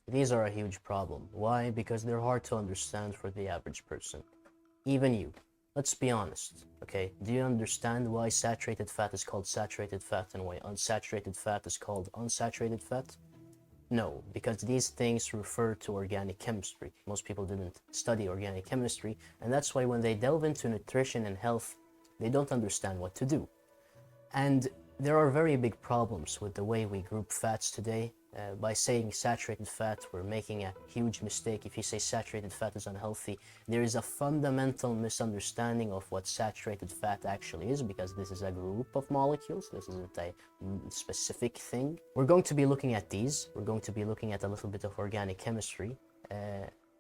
These are a huge problem. Why? Because they're hard to understand for the average person. Even you. Let's be honest, okay? Do you understand why saturated fat is called saturated fat and why unsaturated fat is called unsaturated fat? No, because these things refer to organic chemistry. Most people didn't study organic chemistry, and that's why when they delve into nutrition and health, they don't understand what to do. And there are very big problems with the way we group fats today. By saying saturated fat, we're making a huge mistake. If you say saturated fat is unhealthy, there is a fundamental misunderstanding of what saturated fat actually is, because this is a group of molecules. This isn't a specific thing. We're going to be looking at these. We're going to be looking at a little bit of organic chemistry.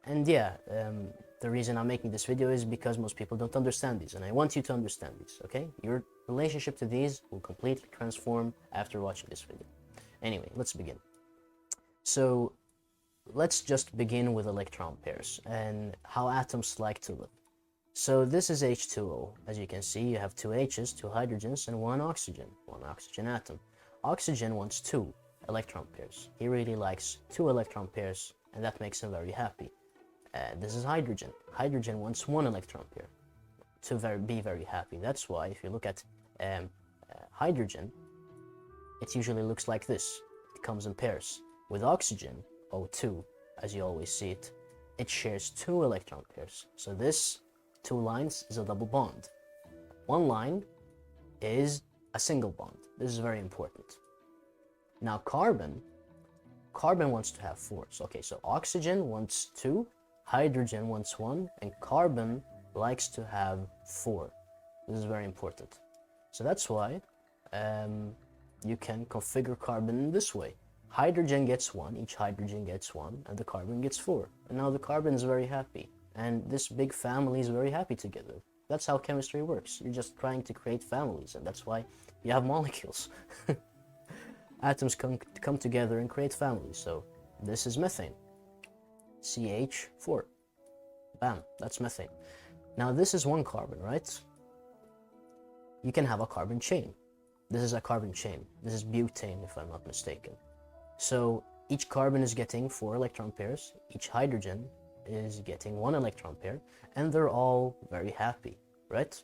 And yeah, the reason I'm making this video is because most people don't understand these, and I want you to understand these, okay? Your relationship to these will completely transform after watching this video. Anyway, let's begin. So, let's just begin with electron pairs and how atoms like to live. So this is H2O. As you can see, you have two H's, two hydrogens, and one oxygen atom. Oxygen wants two electron pairs. He really likes two electron pairs, and that makes him very happy. This is hydrogen. Hydrogen wants one electron pair to be very happy. That's why if you look at hydrogen, it usually looks like this. It comes in pairs. With oxygen, O2, as you always see it, it shares two electron pairs. So this two lines is a double bond. One line is a single bond. This is very important. Now carbon wants to have four. So, okay, so oxygen wants two, hydrogen wants one, and carbon likes to have four. This is very important. So that's why you can configure carbon in this way. Hydrogen gets one, each hydrogen gets one, and the carbon gets four. And now the carbon is very happy, and this big family is very happy together. That's how chemistry works. You're just trying to create families, and that's why you have molecules. Atoms come together and create families. So this is methane. CH4. Bam, that's methane. Now this is one carbon, right? You can have a carbon chain. This is a carbon chain. This is butane, if I'm not mistaken. So each carbon is getting four electron pairs. Each hydrogen is getting one electron pair, and they're all very happy, right?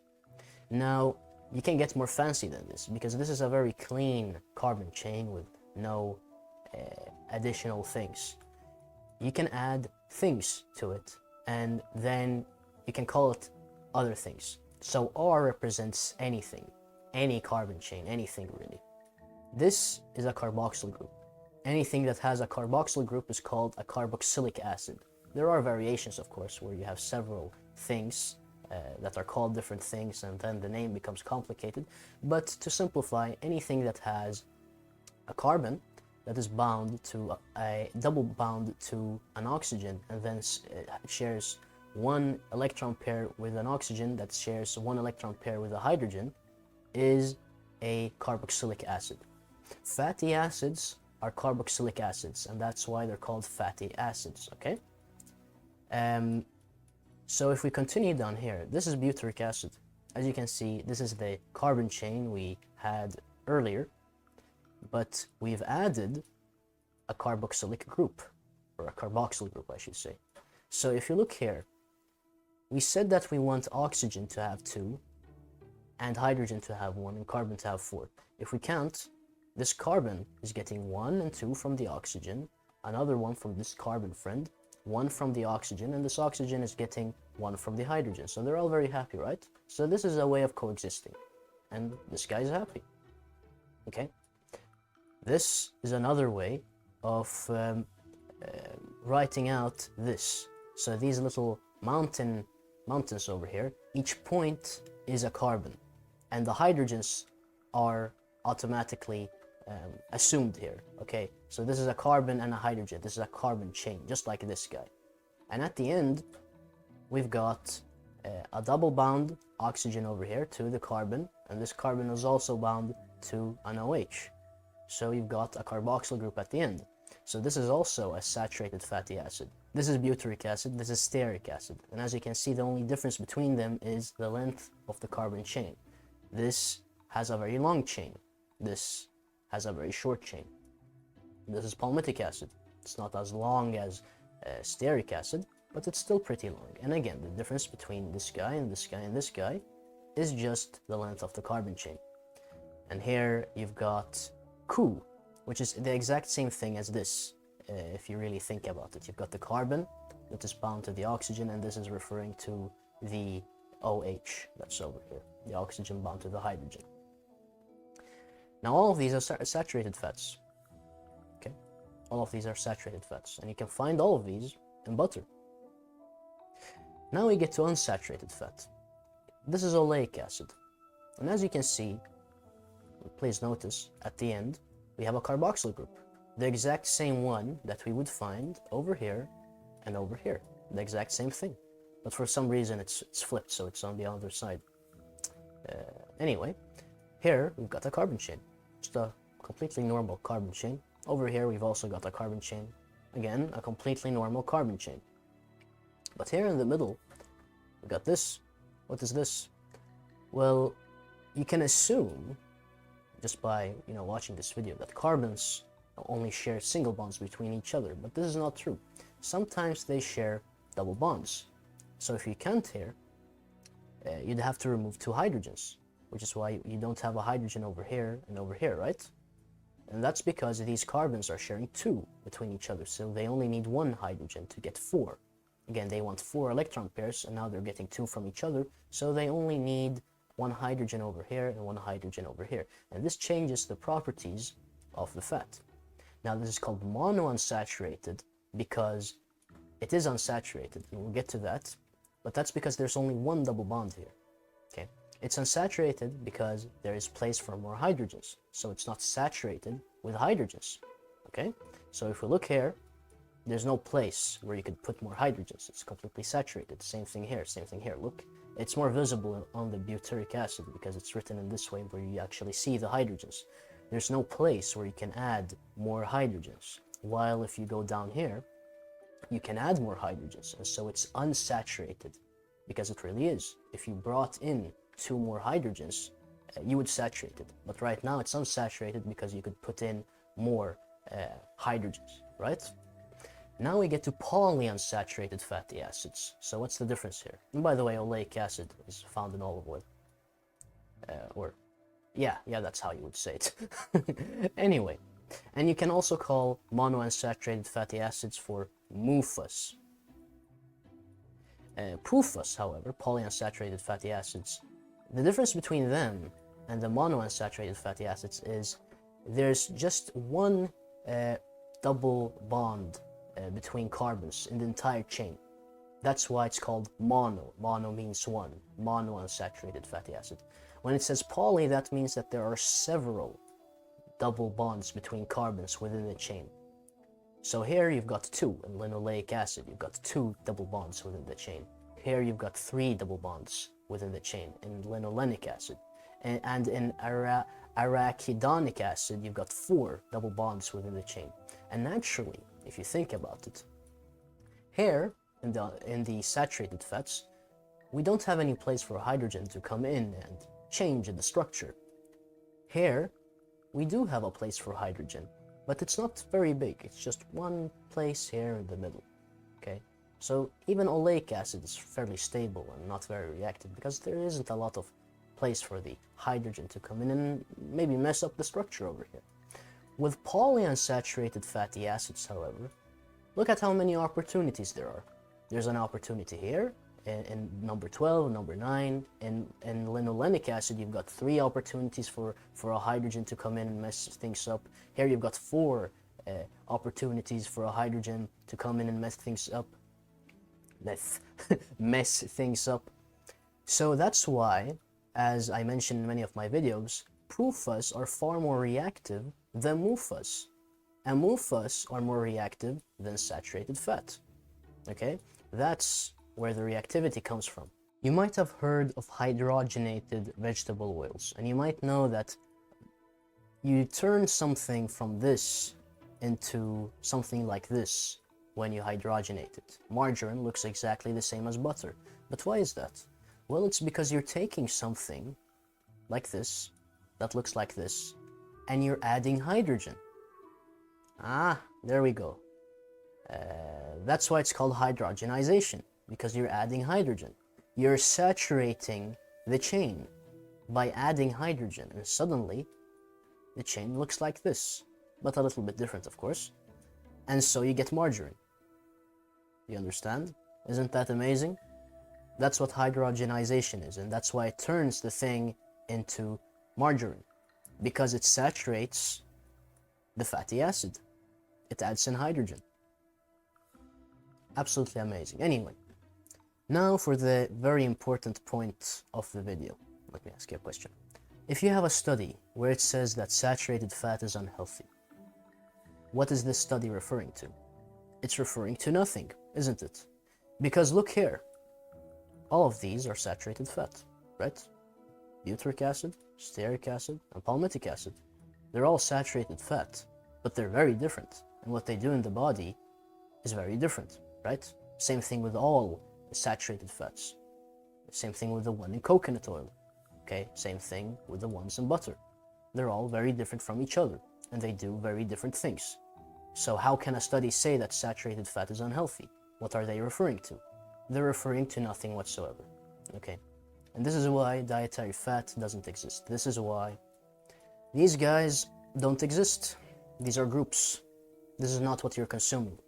Now, you can get more fancy than this, because this is a very clean carbon chain with no additional things. You can add things to it, and then you can call it other things. So R represents anything, any carbon chain, anything really. This is a carboxyl group. Anything that has a carboxyl group is called a carboxylic acid. There are variations, of course, where you have several things that are called different things, and then the name becomes complicated. But to simplify, anything that has a carbon that is bound to a double bound to an oxygen, and then shares one electron pair with an oxygen that shares one electron pair with a hydrogen, is a carboxylic acid. Fatty acids are carboxylic acids, and that's why they're called fatty acids, okay? So if we continue down here, this is butyric acid. As you can see, this is the carbon chain we had earlier, but we've added a carboxylic group, or a carboxyl group, I should say. So if you look here, we said that we want oxygen to have two, and hydrogen to have one, and carbon to have four. If we count, this carbon is getting 1 and 2 from the oxygen, another one from this carbon friend, one from the oxygen, and this oxygen is getting one from the hydrogen. So they're all very happy, right? So this is a way of coexisting, and this guy is happy, okay? This is another way of writing out this. So these little mountains over here, each point is a carbon, and the hydrogens are automatically assumed here, okay? So this is a carbon and a hydrogen. This is a carbon chain, just like this guy. And at the end, we've got a double bound oxygen over here to the carbon, and this carbon is also bound to an OH. So you've got a carboxyl group at the end. So this is also a saturated fatty acid. This is butyric acid, this is stearic acid. And as you can see, the only difference between them is the length of the carbon chain. This has a very long chain. This has a very short chain. This is palmitic acid. It's not as long as stearic acid, but it's still pretty long. And again, the difference between this guy and this guy and this guy is just the length of the carbon chain. And here you've got Cu, which is the exact same thing as this, if you really think about it. You've got the carbon that is bound to the oxygen, and this is referring to the OH that's over here, the oxygen bound to the hydrogen. Now all of these are saturated fats. Okay, all of these are saturated fats, and you can find all of these in butter. Now we get to unsaturated fat. This is oleic acid, and as you can see, please notice at the end we have a carboxyl group, the exact same one that we would find over here and over here, the exact same thing, but for some reason it's flipped, so it's on the other side. Anyway, here we've got a carbon chain, just a completely normal carbon chain. Over here we've also got a carbon chain, again a completely normal carbon chain. But here in the middle we've got this. What is this? Well, you can assume just by watching this video that carbons only share single bonds between each other, but this is not true. Sometimes they share double bonds. So if you count here, you'd have to remove 2 hydrogens, which is why you don't have a hydrogen over here and over here, right? And that's because these carbons are sharing 2 between each other, so they only need 1 hydrogen to get 4. Again, they want 4 electron pairs, and now they're getting 2 from each other, so they only need 1 hydrogen over here and 1 hydrogen over here. And this changes the properties of the fat. Now this is called monounsaturated because it is unsaturated, and we'll get to that, but that's because there's only 1 double bond here. Okay, it's unsaturated because there is place for more hydrogens, so it's not saturated with hydrogens. Okay, so if we look here, there's no place where you could put more hydrogens. It's completely saturated. Same thing here, same thing here. Look, it's more visible on the butyric acid because it's written in this way where you actually see the hydrogens. There's no place where you can add more hydrogens. While if you go down here, you can add more hydrogens, and so it's unsaturated because it really is. If you brought in 2 more hydrogens, you would saturate it. But right now it's unsaturated because you could put in more hydrogens, right? Now we get to polyunsaturated fatty acids. So what's the difference here? And by the way, oleic acid is found in olive oil. Yeah, that's how you would say it. Anyway, and you can also call monounsaturated fatty acids for MUFAs. PUFAs, however, polyunsaturated fatty acids, the difference between them and the monounsaturated fatty acids is there's just 1 double bond between carbons in the entire chain. That's why it's called mono. Mono means 1, monounsaturated fatty acid. When it says poly, that means that there are several double bonds between carbons within the chain. So here you've got 2 in linoleic acid, you've got 2 double bonds within the chain. Here you've got 3 double bonds within the chain in linolenic acid. And in arachidonic acid, you've got 4 double bonds within the chain. And naturally, if you think about it, here in the saturated fats, we don't have any place for hydrogen to come in and change the structure. Here, we do have a place for hydrogen, but it's not very big. It's just 1 place here in the middle, okay? So even oleic acid is fairly stable and not very reactive because there isn't a lot of place for the hydrogen to come in and maybe mess up the structure over here. With polyunsaturated fatty acids, however, look at how many opportunities there are. There's an opportunity here, in number 12, number 9. In linolenic acid, you've got 3 opportunities for a hydrogen to come in and mess things up. Here you've got 4 opportunities for a hydrogen to come in and mess things up. Mess things up. So that's why, as I mentioned in many of my videos, PUFAs are far more reactive than MUFAs. And MUFAs are more reactive than saturated fat. Okay? That's where the reactivity comes from. You might have heard of hydrogenated vegetable oils, and you might know that you turn something from this into something like this when you hydrogenate it. Margarine looks exactly the same as butter. But why is that? Well, it's because you're taking something like this, that looks like this, and you're adding hydrogen. Ah, there we go. That's why it's called hydrogenation, because you're adding hydrogen. You're saturating the chain by adding hydrogen, and suddenly the chain looks like this, but a little bit different, of course. And so you get margarine. You understand? Isn't that amazing? That's what hydrogenation is, and that's why it turns the thing into margarine, because it saturates the fatty acid. It adds in hydrogen. Absolutely amazing. Anyway, now for the very important point of the video. Let me ask you a question. If you have a study where it says that saturated fat is unhealthy, what is this study referring to? It's referring to nothing, isn't it? Because look here, all of these are saturated fat, right? Butyric acid, stearic acid, and palmitic acid. They're all saturated fat, but they're very different, and what they do in the body is very different, right? Same thing with all saturated fats. Same thing with the one in coconut oil, okay? Same thing with the ones in butter. They're all very different from each other, and they do very different things. So how can a study say that saturated fat is unhealthy? What are they referring to? They're referring to nothing whatsoever, okay? And this is why dietary fat doesn't exist. This is why these guys don't exist. These are groups. This is not what you're consuming.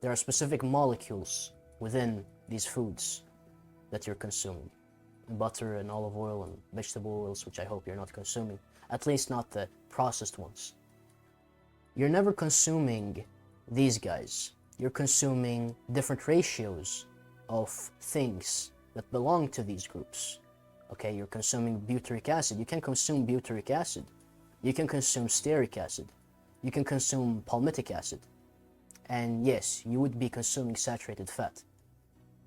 There are specific molecules within these foods that you're consuming. Butter and olive oil and vegetable oils, which I hope you're not consuming. At least not the processed ones. You're never consuming these guys. You're consuming different ratios of things that belong to these groups. Okay, you're consuming butyric acid. You can consume butyric acid. You can consume stearic acid. You can consume palmitic acid. And yes, you would be consuming saturated fat.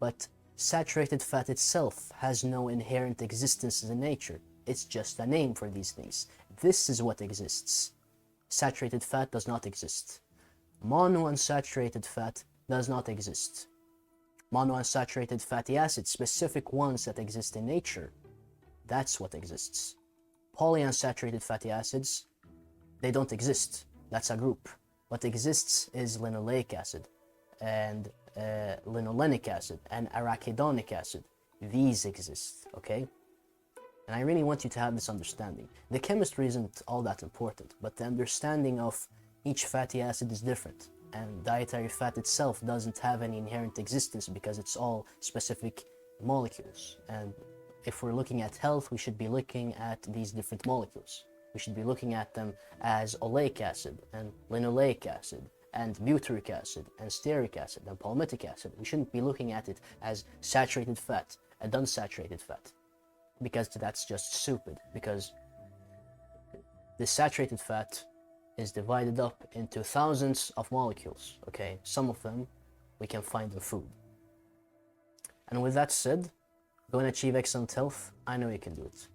But saturated fat itself has no inherent existence in nature. It's just a name for these things. This is what exists. Saturated fat does not exist. Monounsaturated fat does not exist. Monounsaturated fatty acids, specific ones that exist in nature, that's what exists. Polyunsaturated fatty acids, they don't exist. That's a group. What exists is linoleic acid and linolenic acid and arachidonic acid. These exist, okay? And I really want you to have this understanding. The chemistry isn't all that important, but the understanding of each fatty acid is different. And dietary fat itself doesn't have any inherent existence because it's all specific molecules. And if we're looking at health, we should be looking at these different molecules. We should be looking at them as oleic acid and linoleic acid and butyric acid and stearic acid and palmitic acid. We shouldn't be looking at it as saturated fat and unsaturated fat, because that's just stupid, because the saturated fat is divided up into thousands of molecules, okay? Some of them we can find in food. And with that said, go and achieve excellent health. I know you can do it.